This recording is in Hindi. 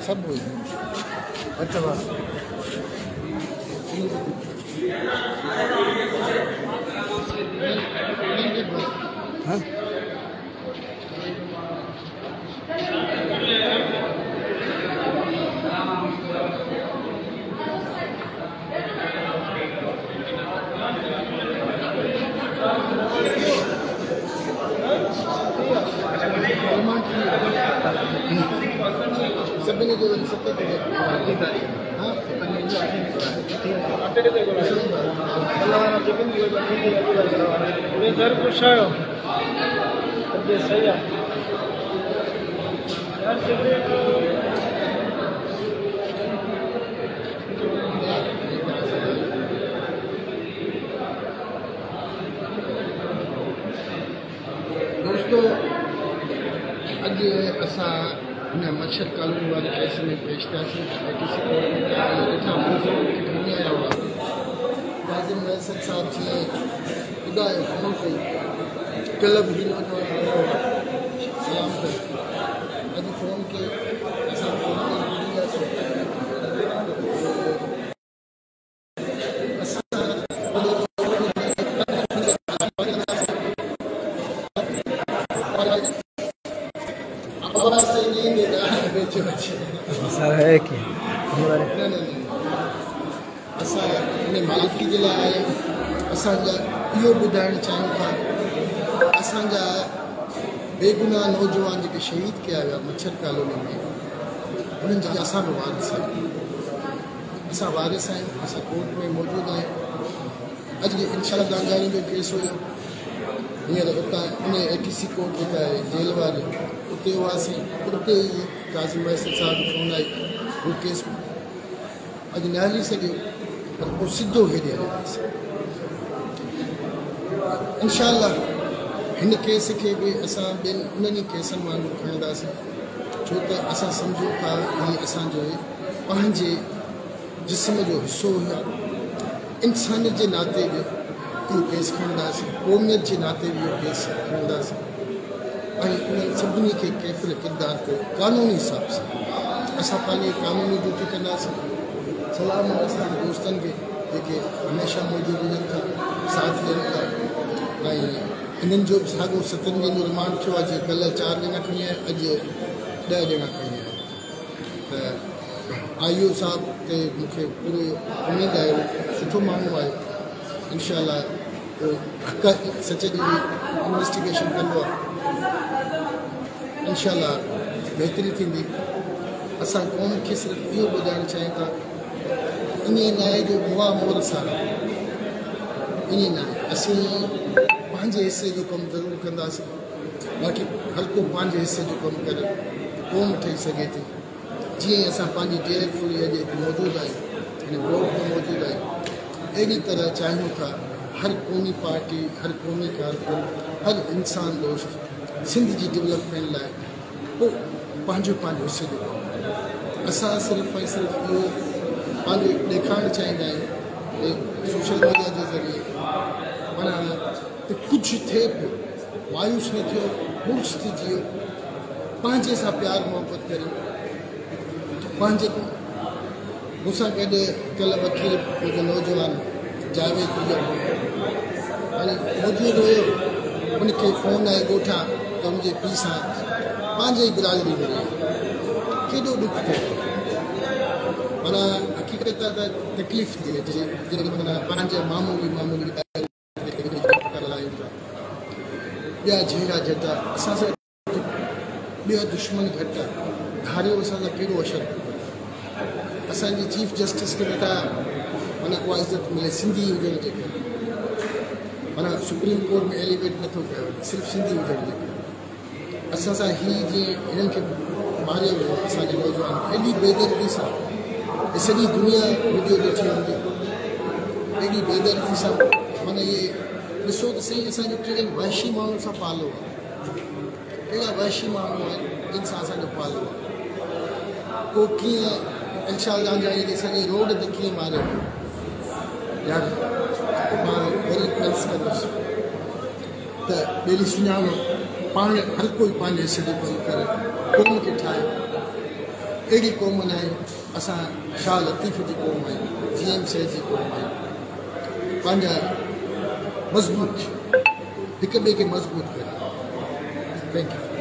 सब हुई अच्छा बात हाँ सभिनी जो 7 दोस्तों अज असा मच्छर कॉलोनी वाले केस में पेश था साहब जी ॿुधायो फ़ोन कई कल भी सलाम कर अॼु फ़ोन के असां फ़ोन है कि असां इन मालिकी जे लाइ आया असांजा इहो ॿुधाइणु चाहियूं था असांजा बेगुनाह नौजवान जेके शहीद कया विया मच्छर कॉलोनी में उन्हनि जा असां बि वारिस आहियूं असां वारिस आहियूं असां कोर्ट में मौजूदु आहियूं अॼु इंशाल्लाह दांगानी जो केस हुयो हींअर उतां उन ATC कोर्ट जेका आहे जेल वारी उते हुआसीं उते काज़ी मैसर साहब फ़ोन आई वो केस अॼु न हली सघियो पर पोइ सिधो हेॾे हलियासीं इंशाल्लाह हिन केस खे बि असां ॿियनि उन्हनि केसनि वांगुरु खणंदासीं छो त असां सम्झूं था हीअ असांजो पंहिंजे जिस्म जो हिसो हुया इंसानियत जे नाते बि इहो केस खणंदासीं क़ौमियत जे नाते बि इहो केस खणंदासीं ऐं उन्हनि सभिनी खे कैफ़िल किरदार ते क़ानूनी हिसाब सां असां पंहिंजी क़ानूनी ड्यूटी कंदासीं सलाम असांजे दोस्तनि खे जेके हमेशह मौजूदु हुजनि था साथ ॾियनि था ऐं इन्हनि जो बि साॻियो 7 ॾींहंनि जो रिमांड थियो आहे जीअं कल्ह 4 ॼणा खणी आया अॼु 10 ॼणा खणी आया त IO साहब ते मूंखे पूरो उमेदु आहे सुठो माण्हू आहे इंशाल्लाह हक़ सच जी इन्वेस्टिगेशन कंदो आहे इंशाल्लाह बहितरी थींदी असां क़ौम खे सिर्फ़ु इहो ॿुधाइणु चाहियूं था इन न्याय जो मुआ मोर सां इन न असीं पंहिंजे हिसे जो कमु ज़रूरु कंदासीं बाक़ी हल्को पंहिंजे हिसे जो कमु करे क़ौम ठही सघे थी जीअं असां पंहिंजी डेयरफुली अॼु मौजूदु आहियूं हिन ब्लॉक में मौजूदु आहियूं अहिड़ी तरह चाहियूं था हर क़ौमी पार्टी हर क़ौमी कारकुन हर इंसान दोस्त सिंध जी डेवलपमेंट लाइ पोइ पंहिंजो हिसे जो कमु असां सिर्फ़ु ऐं सिर्फ़ु इहो पंहिंजो ॾेखारणु चाहींदा आहियूं सोशल मीडिया जे ज़रिए माना त कुझु थिए पियो मायूस न थियो मुड़ुस थी जियो पंहिंजे सां प्यार मोहबत करे पंहिंजे मूंसां गॾु कल्ह वकील मुंहिंजो नौजवान जावेद हाणे मौजूदु हुयो उनखे फ़ोन आहे ॻोठां त मुंहिंजे पीउ सां पंहिंजे ई बिरादरी में केॾो ॾुखु थियो माना हक़ीक़त त तकलीफ़ थी अचे माना पंहिंजा मामूली ॿिया जहिड़ा जटा असां सां ॿिया दुश्मन घटि आहे धारियो असां सां कहिड़ो असरु असांजी चीफ जस्टिस खे नथा माना उहा इज़त मिले सिंधी हुजणु जेके माना सुप्रीम कोर्ट में एलिवेट नथो कयो सिर्फ़ु सिंधी हुजणु जेके असां सां हीअ जीअं हिननि खे मारियो वियो असांजे नौजवान एॾी बेदर्दी सां सॼी दुनिया वीडियो ॾिठी हूंदी एॾी बेदर्दी सां माना इहे ॾिसो त सही असांजो कहिड़े वहशी माण्हुनि सां पालो आहे कहिड़ा वहशी माण्हू आहिनि जिन सां असांजो पालो आहे को कीअं इल्शाद लांजानी जे सॼे रोड ते कीअं मारियो यार मां वरी अर्ज़ु कंदुसि त ॿेड़ी सुञाणो पाण हर कोई पंहिंजे हिसे जो कमु करे क़ौम खे ठाहे अहिड़ी क़ौम न आहियूं, असां शाह लतीफ़ जी क़ौम आहियूं, GM साहिब जी क़ौम आहियूं। पंहिंजा मज़बूत हिक ॿिए खे मज़बूत कयो। Thank you.